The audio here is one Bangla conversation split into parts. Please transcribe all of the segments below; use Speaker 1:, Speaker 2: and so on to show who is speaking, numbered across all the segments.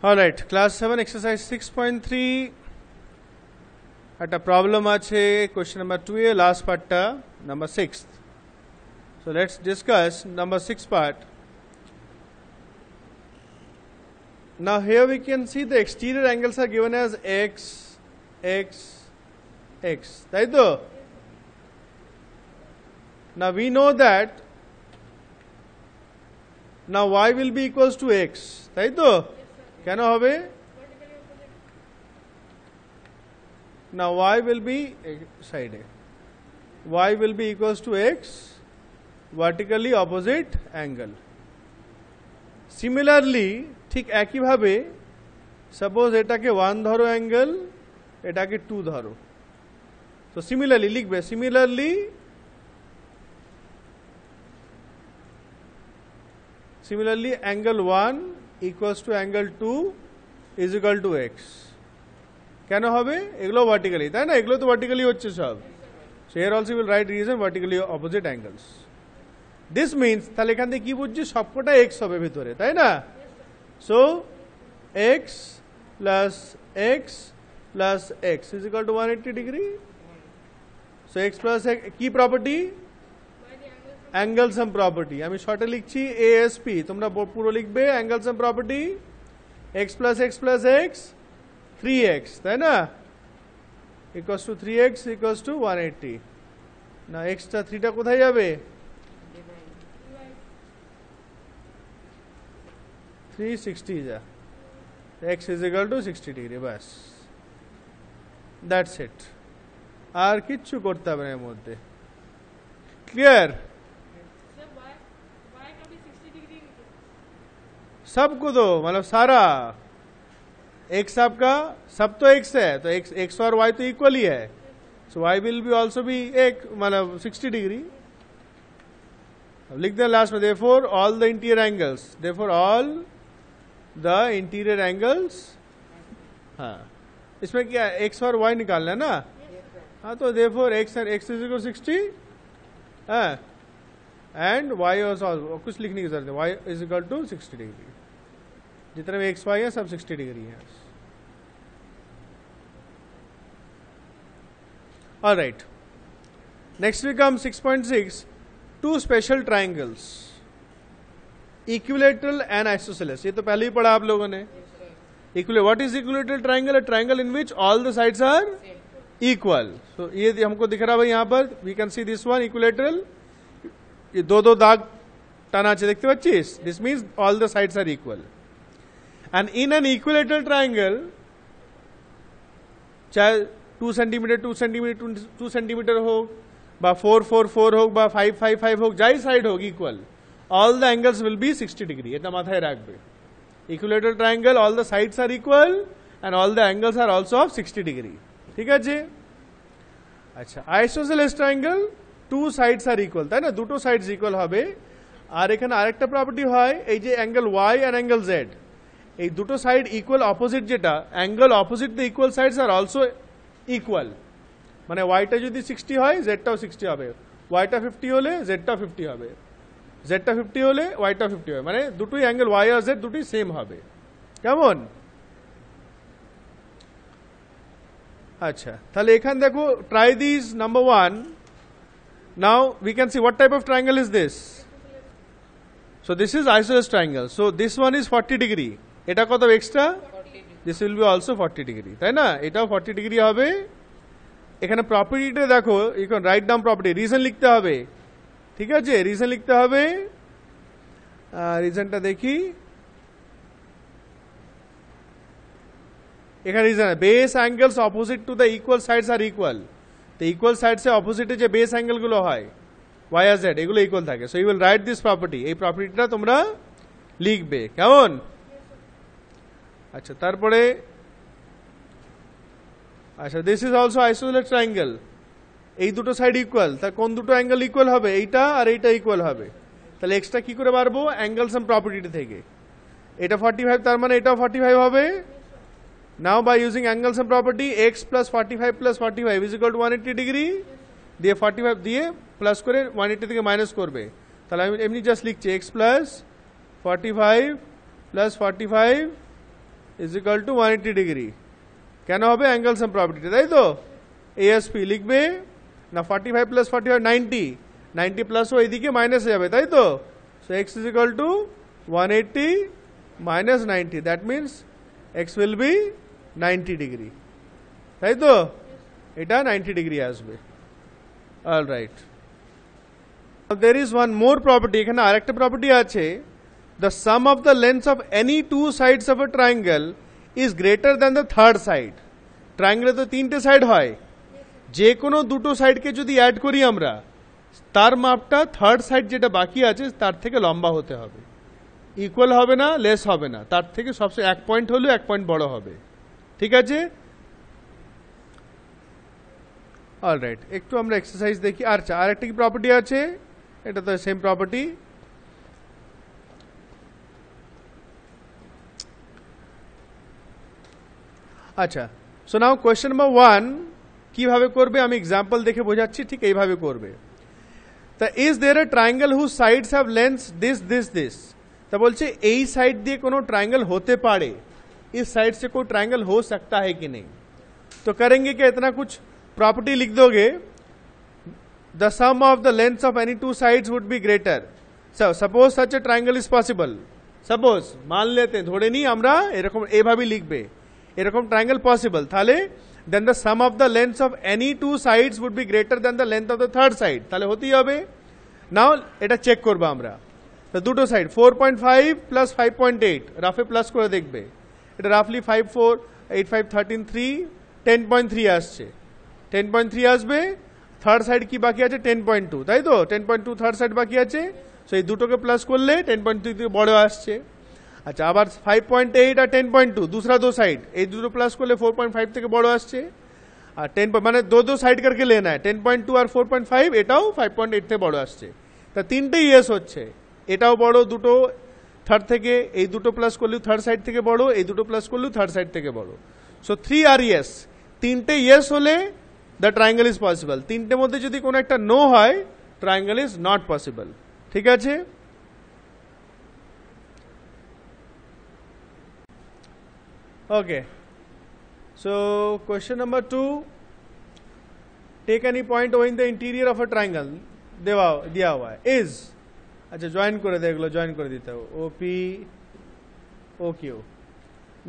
Speaker 1: Alright, class 7 exercise 6.3 at a problem ache question number 2 last part number 6. So let's discuss number 6 part. Now here we can see the exterior angles are given as x, x, x. Right though? Now we know that now y will be equals to x. Right though? Can I have now y will be side A. Y will be equals to x vertically opposite angle. Similarly, ঠিক একই ভাবে suppose এটাকে 1 ধরো অ্যাঙ্গেল এটাকে 2 ধরো তো similarly লিখবে similarly angle 1 equals to angle 2 is equal to x কেন হবে এগুলো vertically তাই না এগুলো তো vertically হচ্ছে সব so here also we will write reason vertically opposite angles this means তাহলে এখান থেকে কি বুঝছি সবকটা x হবে ভিতরে তাই না so x plus x is equal to 180 degree so x plus x key property angle sum property আমি শর্টে লিখছি ASP তোমরা পুরো লিখবে angle sum property x plus x 3x তাই না equals to 3x equals to 180 না x টা 3 টা কোথায় যাবে 360 যা x is equal to 60 degree bus that's it আর কিচ্ছু করতে হবে না এর মধ্যে ক্লিয়ার सबको दो मतलब सारा x आपका सब तो x है तो x और y तो इक्वल ही है so y will be also be एक मतलब 60 डिग्री अब लिख दें लास्ट में therefore all the interior angles हाँ इसमें क्या x और y निकालना है ना हाँ तो therefore x is equal to 60 हाँ and y also कुछ लिखने की जरूरत है y is equal to 60 degree जितने भी एक्स वाई है सब 60 डिग्री है alright next we come 6.6 two special triangles equilateral and isosceles ये तो पहले ही पढ़ा आप लोगों ने what is equilateral triangle a triangle in which all the sides are equal so ये हमको दिख रहा है यहां पर we can see this one equilateral ये दो दाग टाना चाहिए देखते बच्चीस this means all the sides are equal and in an equilateral triangle चाहे 2 सेंटीमीटर 2 सेंटीमीटर हो बा 4 4 4 हो बा 5 5 5 हो जाई साइड होगी equal all the angles will be 60 degree इतना माथा राखबे equilateral triangle all the sides are equal and all the angles are also of 60 degree ठीक है जी अच्छा isosceles triangle 2 sides are equal তাই না দুটো সাইডস ইকুয়াল হবে আর এখানে আরেকটা প্রপার্টি হয় এই যে অ্যাঙ্গেল y আর অ্যাঙ্গেল z এই দুটো সাইড ইকুয়াল অপোজিট যেটা angle opposite the equal sides are also equal মানে ওয়াইটা যদি 60 হয় জেডটাও 60 হবে ওয়াইটা 50 হলে জেডটাও 50 হবে জেডটা 50 হলে ওয়াইটা 50 হবে মানে দুটোই অ্যাঙ্গেল ওয়াই আর জেড দুটোই সেম হবে কেমন আচ্ছা তাহলে এখানে দেখো try this number 1 now we can see what type of triangle is this so this is isosceles triangle so this one is 40 degree এটা কত extra this will be also 40 degree তাই না এটাও 40 ডিগ্রি হবে এখানে প্রপার্টিটা দেখো you can write down property reason লিখতে হবে ঠিক আছে রিজন লিখতে হবে রিজনটা দেখি এখানে reason base angles opposite to the equal sides are equal তো ইকুয়াল সাইডস এর অপোজিটে যে বেস অ্যাঙ্গেল গুলো হয় y আর z এগুলো ইকুয়াল থাকে so you will write this property এই প্রপার্টিটা তোমরা লিখবে কেমন আচ্ছা তারপরে আচ্ছা this is also isosceles triangle এই দুটো সাইড ইকুয়াল তার কোন দুটো অ্যাঙ্গেল ইকুয়াল হবে এইটা আর এইটা ইকুয়াল হবে তাহলে এক্সট্রা কি করে পারবো অ্যাঙ্গেল সাম প্রপার্টি থেকে এটা 45 তার মানে এটাও 45 হবে now by using angle sum property x plus 45 is equal to 180 degree দিয়ে 45 দিয়ে প্লাস করে 180 থেকে মাইনাস করবে তাহলে আমি এমনি জাস্ট লিখছি x plus 45 plus 45 is equal to 180 degree. কেন হবে? অ্যাঙ্গেল সাম প্রপার্টি, তাই তো? এএসপি লিখবে না, 45 প্লাস 45 90, 90 প্লাসও এইদিকে মাইনাসে যাবে, তাই তো? So x is equal to 180 minus 90, that means x will be 90 degree, তাই তো? এটা 90 ডিগ্রি আসবে। All right, there is one more property, এখানে আরেকটা প্রপার্টি আছে, the sum of the lengths of any two sides of a triangle is greater than the third side. ট্রায়াঙ্গেলে তো তিনটে সাইড হয়, যে কোনো দুটো সাইডকে যদি অ্যাড করি আমরা, তার মাপটা থার্ড সাইড যেটা বাকি আছে তার থেকে লম্বা হতে হবে, ইকুয়াল হবে না, লেস হবে না, তার থেকে সবচেয়ে 1 পয়েন্ট হলেও 1 পয়েন্ট বড় হবে, ঠিক আছে? অলরাইট, একটু আমরা এক্সারসাইজ দেখি। আচ্ছা, আরেকটা কি প্রপার্টি আছে? এটা তো সেম প্রপার্টি। আচ্ছা, সো নাও কোয়েশ্চেন নাম্বার 1 কিভাবে করবে আমি এক্সাম্পল দেখে বোঝাচ্ছি, ঠিক এইভাবে করবে। তা is there a triangle whose sides have lengths this this this, তা বলছে এই সাইড দিয়ে কোনো ট্রায়াঙ্গেল হতে পারে, इस साइड से कोई ट्रायंगल हो सकता है कि नहीं? तो करेंगे कि इतना कुछ प्रॉपर्टी लिख दोगे, the sum of the lengths of any two sides would be greater, suppose such a triangle is possible, suppose मान लेते हैं, ধরে নিই আমরা, এরকম এইভাবে লিখবে, এরকম ট্রায়াঙ্গেল পসিবল, তাহলে then the sum of the lengths of any two sides would be greater than the length of the third side, তাহলে হতেই হবে। নাও এটা চেক করবো আমরা, তো দুটো সাইড 4.5 প্লাস 5.8 রাফে প্লাস করে দেখবে, এটা রাফলি 5 4 8 5 13 3 10.3 আসছে, 10.3 আসবে। থার্ড সাইড কি বাকি আছে? 10.2, তাই তো? 10.2 থার্ড সাইড বাকি আছে, সো এই দুটোকে প্লাস করলে 10.2 থেকে বড় আসছে। আচ্ছা, আবার 5.8 আর 10.2 दूसरा दो साइड, এই দুটো প্লাস করলে 4.5 থেকে বড় আসছে, আর 10 মানে दो साइड करके लेना है, 10.2 আর 4.5 এটাও 5.8 থেকে বড় আসছে, তা তিনটেই ইয়েস হচ্ছে, এটাও বড় দুটো থার্ড থেকে, এই দুটো প্লাস করলেও থার্ড সাইড থেকে বড়, এই দুটো প্লাস করলেও থার্ড সাইড থেকে বড়, সো 3 আর ইয়েস, তিনটে ইয়েস হলে দ্য ট্রায়াঙ্গেল ইজ পসিবল, তিনটের মধ্যে যদি কোনো একটা নো হয় ট্রায়াঙ্গেল ইজ নট পসিবল, ঠিক আছে? Okay, so question number 2, take any point O in the interior of a triangle, दिया हुआ है, is, अच्छा ज्वाइन করে দেখ লো, জয়েন করে দিতে হবে, OP OQ,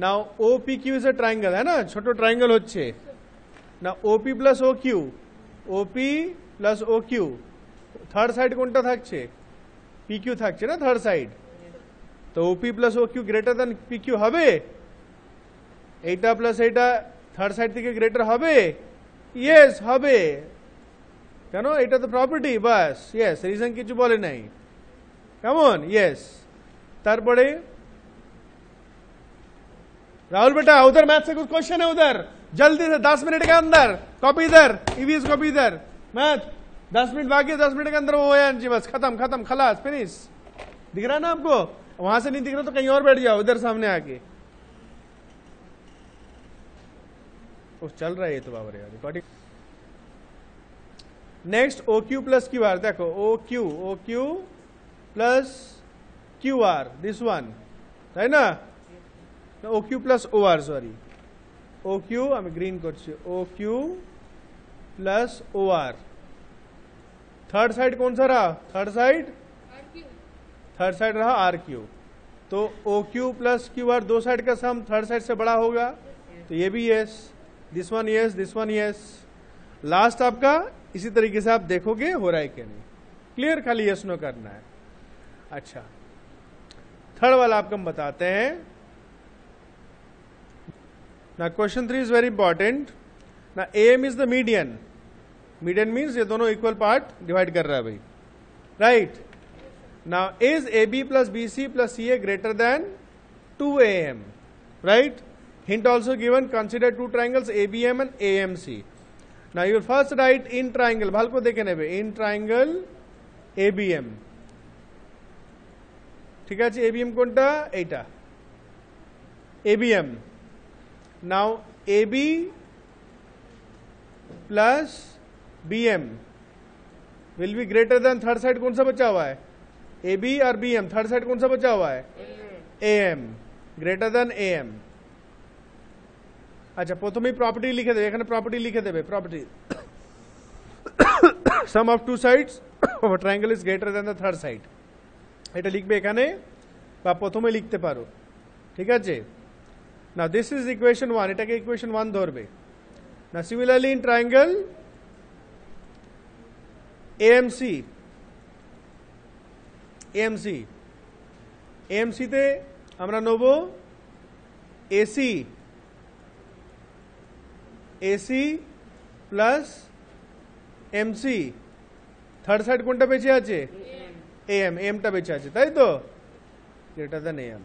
Speaker 1: now OPQ is a triangle, है ना, ছোট ট্রায়াঙ্গেল হচ্ছে না, OP plus OQ, OP plus OQ, third side কোনটা থাকছে? PQ থাকছে না থার্ড সাইড, তো OP plus OQ greater than PQ হবে, এইটা প্লাস এইটা থার্ড সাইড থেকে গ্রেটার হবে? ইয়েস হবে, কেন? এটা তো প্রপার্টি, বাস, ইয়েস, রিজন কিছু বলে নাই, কেমন? ইয়েস। তারপরে राहुल बेटा उधर मैथ से कुछ क्वेश्चन है, उधर जल्दी से 10 मिनट के अंदर कॉपी इधर, ईवीएस कॉपी इधर, मैथ 10 मिनट बाकी, 10 मिनट के अंदर वो है जी, बस खत्म खत्म खलास फिनिश। दिख रहा है ना आपको? वहां से नहीं दिख रहा तो कहीं और बैठ जाओ, इधर सामने आके। चल रहा है ये तो बाबर यार recording. Next OQ plus QR, देखो OQ plus QR, this one, है ना? OQ plus OR, sorry OQ আমি গ্রিন করছি, OQ plus OR, third side कौन सा रहा? थर्ड साइड रहा RQ, तो OQ प्लस QR दो साइड का सम थर्ड साइड से बड़ा होगा, तो ये भी yes, this one yes, this one yes, last आपका इसी तरीके से आप देखोगे हो रहा है क्या नहीं, क्लियर, खाली यस नो करना है। अच्छा, थर्ड वाला आपको हम बताते हैं ना, क्वेश्चन 3 इज वेरी इंपॉर्टेंट ना, AM is the median, median means ये दोनों इक्वल पार्ट डिवाइड कर रहा है भाई, right? Now is AB plus BC plus CA greater than 2AM, right? Hint also given, consider two triangles ABM and AMC. Now you will first write in triangle, ভালো করে দেখে নেবে, in triangle ABM, ঠিক আছে? ABM কোনটা? এইটা ABM। Now AB plus BM will be greater than third side कौन सा बचा हुआ है? AB और BM, थर्ड साइड कौन सा बचा हुआ है? AM, greater than AM, আচ্ছা প্রথমেই প্রপার্টি লিখে দেবে, এখানে প্রপার্টি লিখে দেবে, property sum of two sides of a triangle is greater than the third side, এটা লিখবে এখানে বা প্রথমে লিখতে পারো, ঠিক আছে। now this is equation 1, এটাকে equation 1 ধরবে। now similarly in triangle AMC তে আমরা নেব AC plus MC, third side কোনটা বেঁচে আছে? AM টা বেঁচে আছে, তাই তো, গ্রেটার দ্যান AM।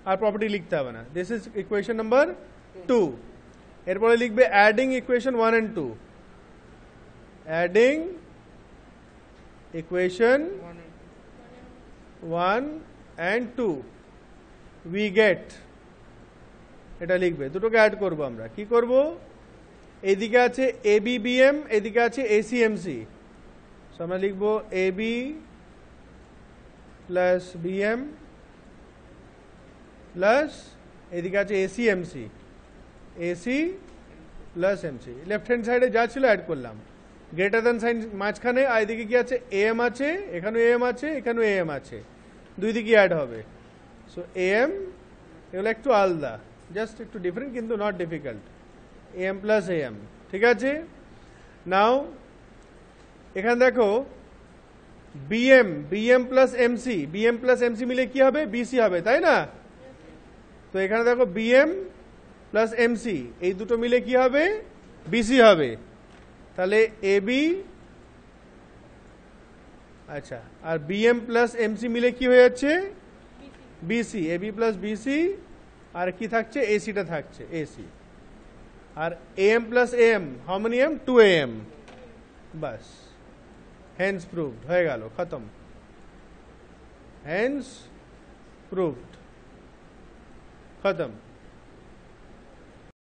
Speaker 1: আর প্রপার্টি লিখতে হবে না। This is equation number 2। এরপরে লিখবে adding equation 1 and 2, adding equation 1 and 2 we get, এটা লিখবে, দুটোকে অ্যাড করব আমরা। কি করব? এদিকে আছে ABBM, এদিকে আছে ACMC, সো আমরা লিখব AB প্লাস BM প্লাস এদিকে আছে ACMC, AC plus MC। Left hand সাইডে যা ছিল অ্যাড করলাম, গ্রেটার দ্যান সাইন মাঝখানে, আর এদিকে কি আছে? AM আছে, এখানেও AM আছে, এখানেও AM আছে, দুই দিকে অ্যাড হবে। সো AM এগুলো একটু আলাদা, জাস্ট একটু ডিফারেন্ট, কিন্তু not difficult. AM plus AM, ঠিক আছে। নাও এখানে দেখো BM প্লাস MC মিলে কি হবে? BC হবে, তাই না? তো এখানে দেখো BM প্লাস MC এই দুটো মিলে কি হবে? BC হবে। তাহলে AB, আচ্ছা, আর BM প্লাস MC মিলে কি হয়ে যাচ্ছে? BC। AB প্লাস BC, আর কি থাকছে? AC টা থাকছে, AC। আর AM plus AM, how many AM? 2 AM, বাস, হেন্স প্রুভড, হয়ে গেল, খতম, হেন্স প্রুভড, খতম।